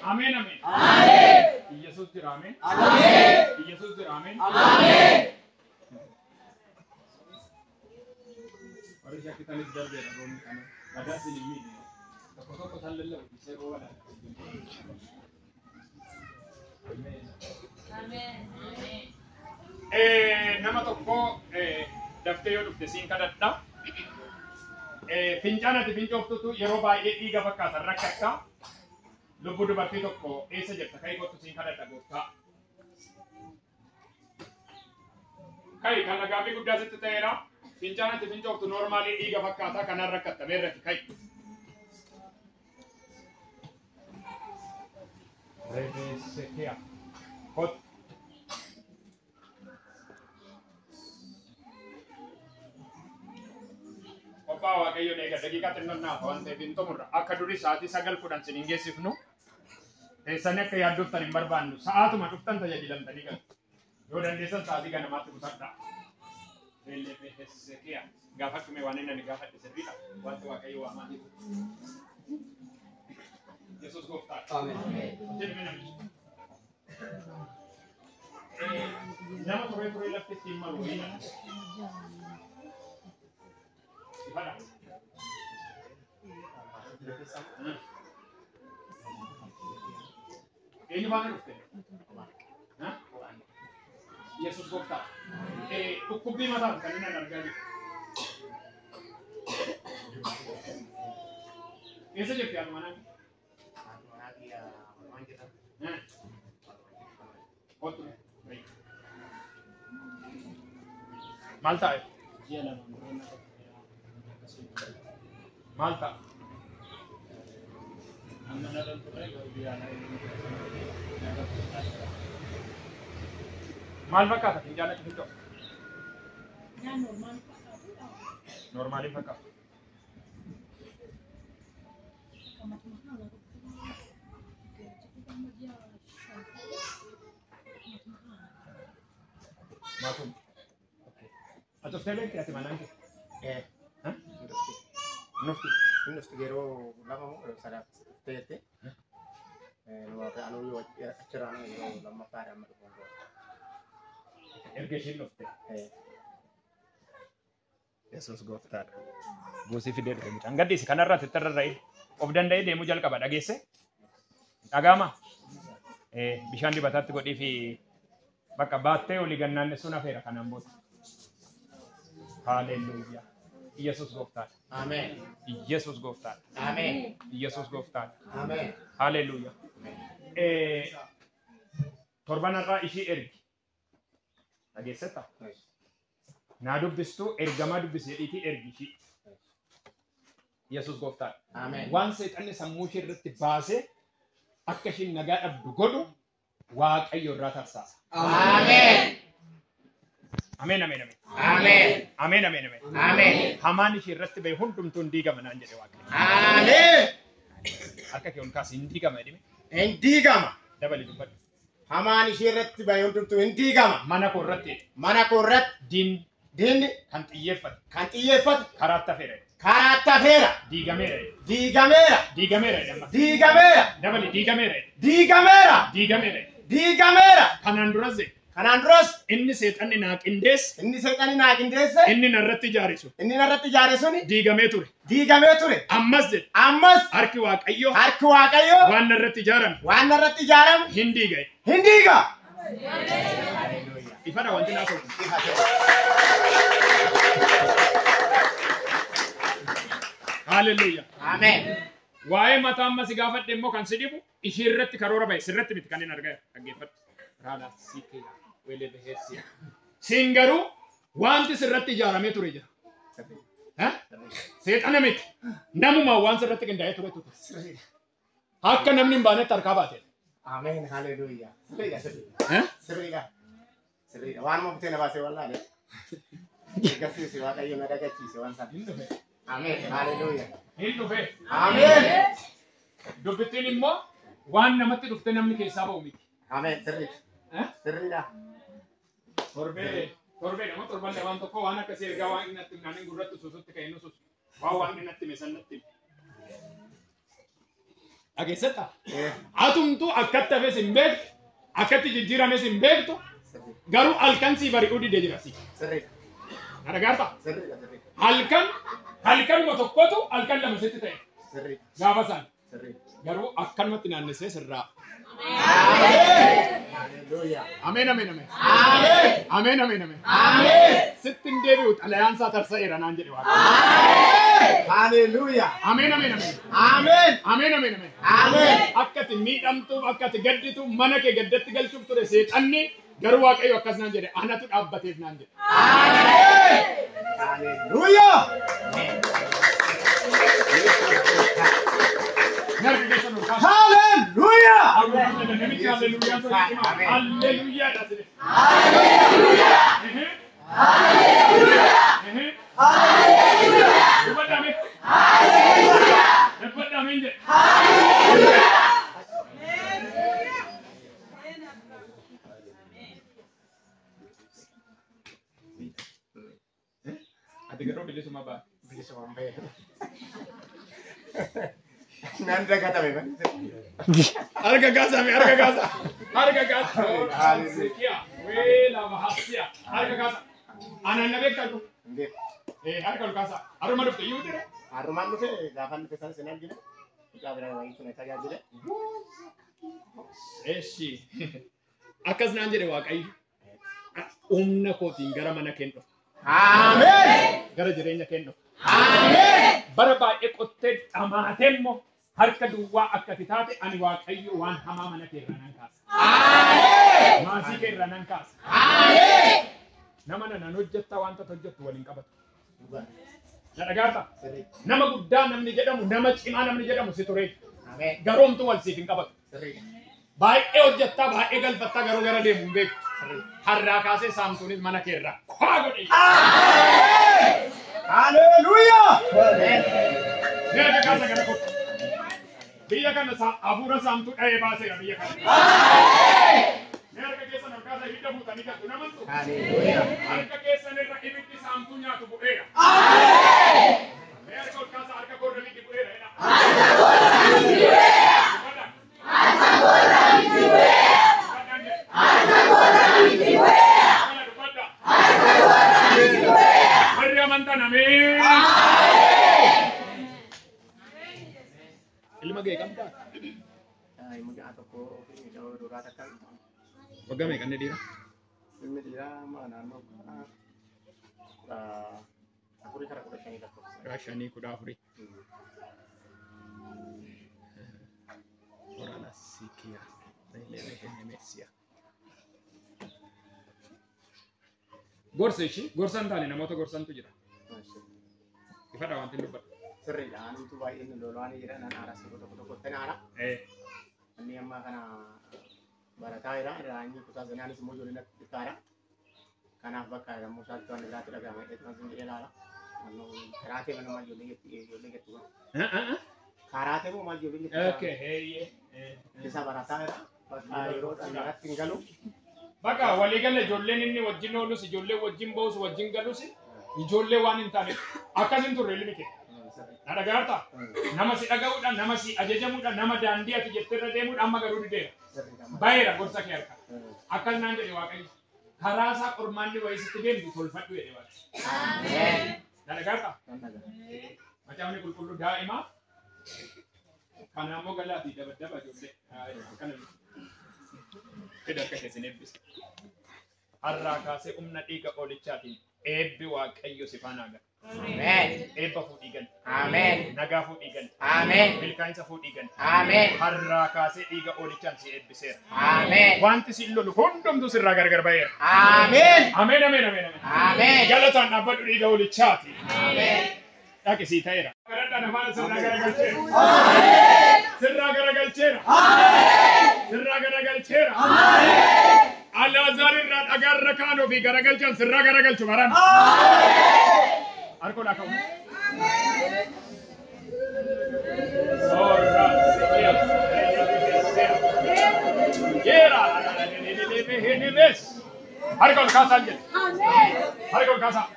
Amen, amen. Amen. Yesus jira, amen. Amen. Yesus jira, amen. Amen. Mari kita lihat dari dalam kana. Ada sini ini. Foto sallallahu alaihi wasallam. Amen. Amen. Nama tokko daftee yoo dhufte siin kadhadha. Fincaanati fincooftutu yeroo baay'ee dhiiga fakkaatan rakkata. Lubbuu dubartii tokko eessa jirta ka'ii kottu siin kadhadha gooftaa. Ka'ii kan lagaafii guddaa sitti ta'eera. Fincaanati fincooftu noormaalii dhiiga fakkaataa kanaan rakkatta meerratti ka'ii. Rebeesekiya. Kot. Obbaa Waaqayyoon eega daqiiqaa xinnoo naaf waan ta'eef hin xumurra. Akka durii sa'aatii 9 sin hin geessifnu. Teessanii akka yaaddoftan hin barbaannu. Sa'aatuma dhuftan tajaajilamtanii galu. Yoo dandeessan sa'aatii ganamaatti qusadhaa. Rebeesekiya. Gaafadhume waan inni gaafadhe sirriidha. Wanti Waaqayyo waamaa jiru. Yesus gooftaa. Amen. Nama turee lafti ittiin maru wayina. Ifadha. Eenyu baana dhufte? Yesus gooftaa. Dhukkubbii mataa kan inni argaa jiru. Eessa jirti ati manaan? Malta. Malta. Mal fakkaata finjaala xixiqqoo. Normaalii fakkaata. Matum. Atau saya lihat mana ni? Hah? Nufti gero lama sada tete. Nuapa anu yo acara ni yo lama para mak bongo. Ergeshin nufti. Yesus gooftaa. Gosi fidee dhufe. Angadi si kanarraa tettarrarraa of danda'ee deemuu jalqaba dhageesse. Dhagama. Bishaan dibataatti godhii fi bakka baattee olii gannaan sun hafeera kanaan booda. Hallelujah. Yesus gooftaa. Amen. Yesus gooftaa. Amen. Yesus gooftaa. Amen. Hallelujah. Torbanarraa ishii ergi. Dhageessetta? Naa dubbistu ergamaa dubbisee ergi ishii. Yesus gooftaa. Amen. Waan seexanni sammuu ishee irratti baasee akka ishiin nagaa dhabdu godhu Waaqayyo irraa tarsaasa. Amen. Amen, amen, amen. Amen. Amen, amen, amen. Amen. Hamaan ishee irratti bahe hundumtuu hin diigama naan jedhe Waaqayyo. Amen. Akka kee ol kaasi hin diigama jedhime. Hin diigama. Dabali dubbadhu. Hamaan ishee irratti bahe hundumtuu hin diigama. Mana koo irratti. Diinni kan xiyyeeffate. Karaatti hafeera. Karaatti hafeera. Diigameera. Dabali diigameera. Kanaan duras inni seexanni naa qindeesse. Inni narratti ijaare suni diigamee ture. Ammas harki Waaqayyo waan narratti ijaarame hin diiga. Ifadha wanti naa ta'u. Hallelujah. Amen. Waa'ee mataa amma si gaafadhe immoo kan si dhibu ishii irratti karoora bahe sirratti miti kan hin argaa dhaggeeffadhu. Raadhaa siikee weelee baheessiya. Siin garuu wanti sirratti ijaaramee ture jira. Seexana miti. Namumaa waan sirratti qindaa'ee ture ture. Akka namni hin baanetti harkaa baate. Amen. Hallelujah. Sirriidha. Waan mukteen baasee wallaalee. Gaffisi Waaqayyo na dagachiise waan sana. Amen. Hallelujah. Hindufe. Amen. Dubbittiin immoo waan namatti dhufte namni keessaa ba'u miti. Amen. Sirriidha. Torbee nama torban lamaan tokko waan akkasii ergaa waan inni natti naan gurratti suusutti ka'e nusus waan inni natti meesannatti. Ageessata. Atumtu akkatti hafes hin beektu, akkatti jijjiirames hin beektu, garuu halkan sii bari'uu didee jira si. Dhagaarta. Halkanuma tokkotu halkan lama sitti ta'e. Gaafa isaan. Garuu akkanumatti naannessee sirraa. Ameen ameen ameen. Ameen ameen ameen. Sittin deebi'u xalayaan isaa tarsa'eera naan jedhe waaqa. Haleluuyaa. Ameen ameen ameen. Ameen. Ameen ameen ameen. Ameen. Akkati miidhamtuuf akkati gadditu mana kee gaddatti galchuuf ture seexanni garuu waaqayyo akkas naan jedhe anatu dhaabbateef naan jedhe. Haleluuyaa. Hallelujah! Hallelujah! Hallelujah! Nanda kata me kan. Harga gasa me, harga gasa. Harga gasa. Haleluya. Wela bahasya. Harga gasa. Anan nabe kalu. Harga gasa. Aruma dufte yudere. Aruma dufte gafan dufte san senan gile. Gabra wa itu neta gile. Eshi. Akkas naan jedhe waaqayyo. Humna kootiin gara mana kennu. Amen. Gara jireenya kennu. Amen. Bara baay'ee qottee dhamaatemmo harka duwwaa akka taate ani waaqayyo waan hamaa mana kee irraa nan kaasa. Amen. Maasii kee irraa nan kaasa. Amen. Nama nan hojjetta wanta hojjettu waliin qabatu. Dhagaata. Nama guddaa namni jedhamu nama cimaa namni jedhamu si ture. Amen. Garoomtu wal siif hin qabatu. Baay'ee hojjettaa baay'ee galfattaa garuu gara deemu hin beektu. Harraa kaasee saamtuunis mana kee irraa kwaa godhe. Amen. Hallelujah. Nera kasa kana ko. Biya kana sa abura samtu dhae baase biya kana. Nera kesa na kasa hidda buta nika tunamantu. Hallelujah. Harka kesa nera ibiti samtu nyaatu bu'eera. Nera ko kasa harka ko rami bu'eera ina. Ilma gay kamta. Ay mungkin atau ko ini jauh dura takkan. Bagaimana kan dia? Ilmu dia mana no. Aku di cara kuda shani takko. Rashani kuda afri. Orala sikia. Lele Nemesia. Gorseshi, gorsan tani nama to gorsan tu jira. Ifada wanti lupa. Sirri da anu tu bayi ini dolo ani jira nan aras ko to tenara. Ani amma kana barata ira ani kuta zanani semua joli nak ditara. Kana bakka da musa to ani ratu daga mai etna sun jira la. Anu karate mana ma joli get tu. Karate mo ma joli get. Okay, hey. Bisa barata ira. Bakka iro ani rat tinggalu. Bakka waligalle jolleen inni wajjin oolus ijoollee wajjin ba'us wajjin galus ijoollee waan hin taane akkasin turre ilmi kee. Dhagaarta nama si dhaga'uudhaan nama si ajajamuudhaan nama daandii ati jetteerra deemuudhaan amma garuu dideera. Baay'eera gorsa kee harka. Akkas naan jedhe waaqayyo. Karaa isaa qormaanni wayii sitti deemtu tolfadhu jedhe waaqayyo. Dhagaarta. Macaafni qulqulluu daa'imaa kana ammoo galaatii dabaddaba ijoollee. Fedha akka keessan eebbisa. Harraa kaasee humna dhiiga oolichaatiin eebbi waaqayyo si faana agarra. Amen. Eebba fuudhii gal. Amen. Nagaa fuudhii gal. Amen. Milkaa'insa fuudhii gal. Amen. Harraa kaasee dhiiga oolichaan si eebbiseera. Amen. Wanti si lolu hundumtuu sirraa gargar ba'eera. Amen. Ameen ameen ameen ameen. Amen. Galataan dhaabbadhu dhiiga oolichaati. Amen. Dhaqisii ta'eera. Garadhaan afaan sirraa garagalcheera. Amen. Sirraa garagalcheera. Amen. Sirraa garagalcheera. Amen. Alaazar irraa dhagaarra kaanuu fi garagalchaan sirraa garagalchu baran. Harkoodhaa ka'u. Sorra sikia. Yeera. Harkoon kaasaan jedhe. Harkoon kaasaa.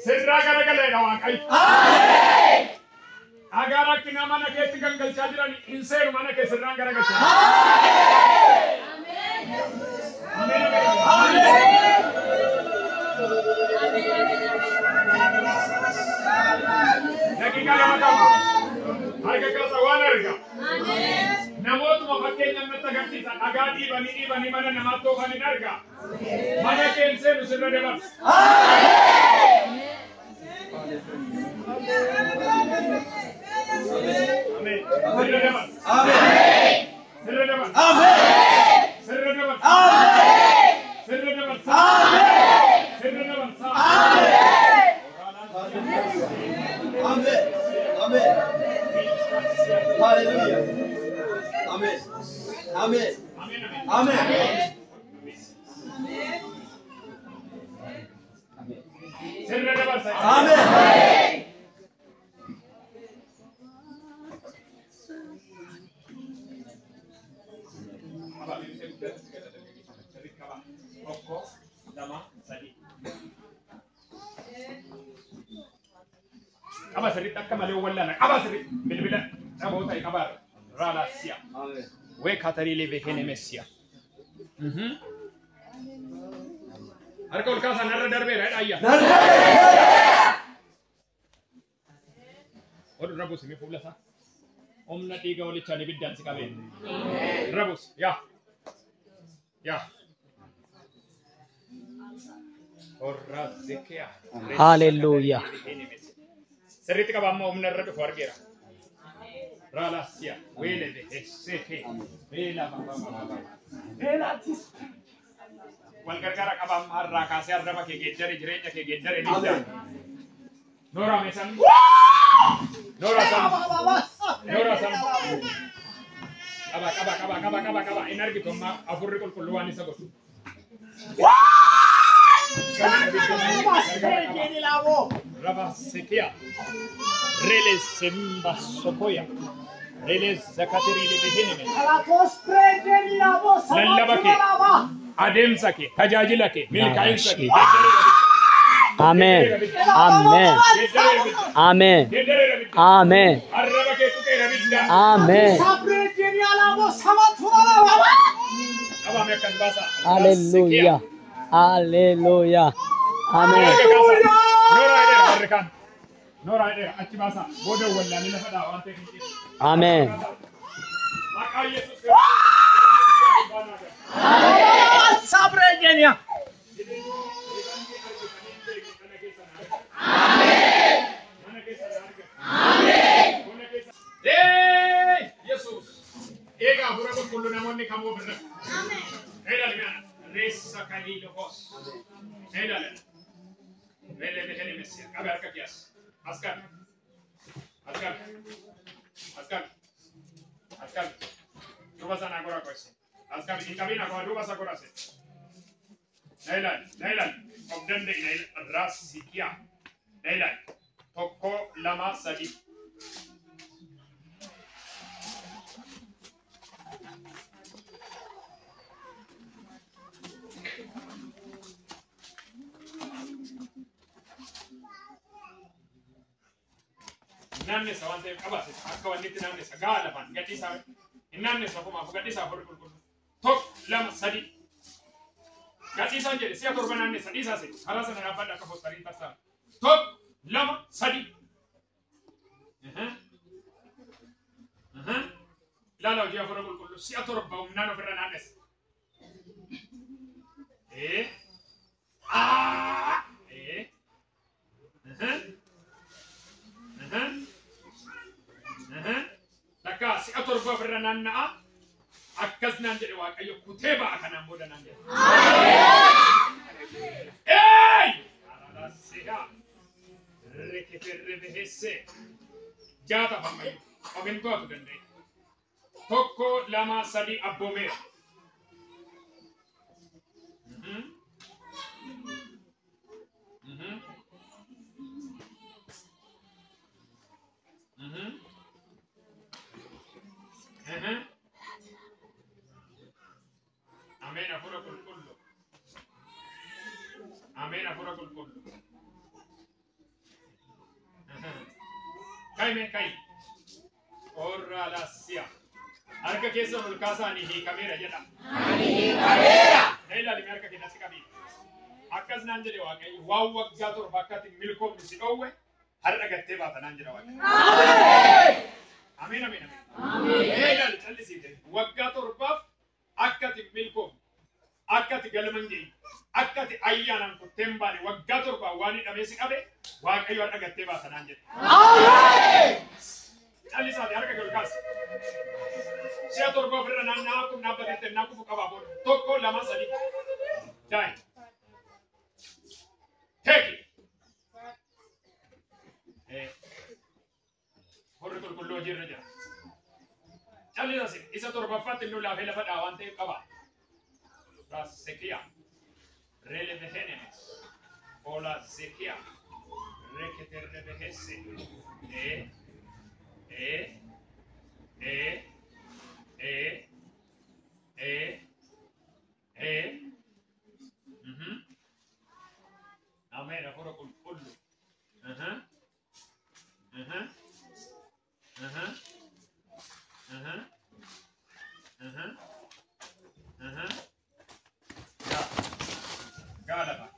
Sirraa garagaleedha waaqayyo. Agar akka nama na keetti gangalchaa jiran hin seenu mana keessirraan garagalchaa. Daqiiqa lama qaba. Harka kaasa waan arga. Namootuma fakkeenya natti agarsiisan dhagaa dhiibanii mana namaatti oofan hin arga. Mana keen seenu sirra dabarsa. Amen. Sirra dabarsa. Amen. Sirra dabarsa. Amen. Sirra dabarsa. Amen. Sirra dabarsa. Amen. Sirra dabarsa. Amen. Amen. Hallelujah. Amen. Amen. Amen. Sirra dabarsa. Amen. Aba sirri akka malee wallana aba sirri bilbila dhaboota qabar raalaasiya way katariilee beekene messiya harka ol kaasan irra darbeera ayya odu rabus mi fuulasa omna dhiiga walichaan ibiddaan si qabeen rabus ya orra zekiya Hallelujah. Sirriitti qaba amma humna irra dhufu argeera. Raalaasiya weele beekee beela beelaatis wal gargaara qaba amma har'aa kaasee arraba kee geeddare jireenya kee geeddare nidda. Noora meesan Noora san qaba in argitu amma afurri qulqulluu waan isa godhu. Raba sekia rele semba sokoya rele zakateri le beheneme lallabake ademsake tajajilake milkainsake Amen. Amen. Amen. Amen. Amen. Hallelujah. Hallelujah. Amen. Amen. Ressa Kalilo Hos. Edale. Vele behele Messia. Kabar kakias. Askar. Rubasa na gora koise. Askar itabina ko rubasa korase. Nailan. Obdende inail rasikia. Nailan. Tokko lama sadi. Nanne sawante kabase akka wanniti nanne sagala fan gadi sa nanne sa kuma gadi sa fur kul tok lam sadi gadi sa jere sia torba nanne sadi sa se harasa na bada ka fostari tasa tok lam sadi la dia fur kul sia torba nano fur nanne Laka si ator gofra nanna akkas nan jede waaqayyo kuteba kana moda nan jede ey ala siya rekete jata famay ogen to to dende tokko lama sadi abome Amen afura kullu. Amen afura kullu. Kai me kai. Orra lassia. Harka keessa ol kaasaanii hiikameera jedha. Neela limi harka keenyatti qabi. Akkas naan jedhe Waaqayyo waan waggaa torba akkatti milkoomni si dhoowwe har'a gattee baata naan jedha Waaqayyo. Ameen ameen ameen. Neela callisiite waggaa torbaaf akkatti milkoomni akkatti galman ga'e akkatti ayyaanaan kutteen baane waggaa torba waan hidhamee si qabe Waaqayyo har'a gattee baata naan jedhe. Callisaati harka kee ol kaasi. Siya torba ofirra naannaa kun dhaabbateette naa kufu qabaa booda tokko lama sadii. Daa'i. Teeki. Horri qulqulluu hojii irra jira. Callisasi isa torbaffaatti inni laafee lafa dhaa waan ta'eef qaba. Sekiya. Reele behene. Ola sekiya. Reketerre behesse. Amen. Aforo qulqullu. Galaba.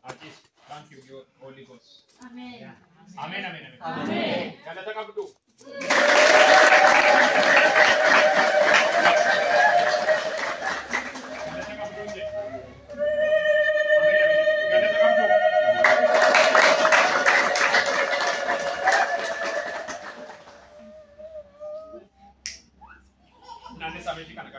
Artist, thank you, your Holy Ghost. Amen. Amen, amen, amen. Amen. Galata kabdu. Nanti sampai di kana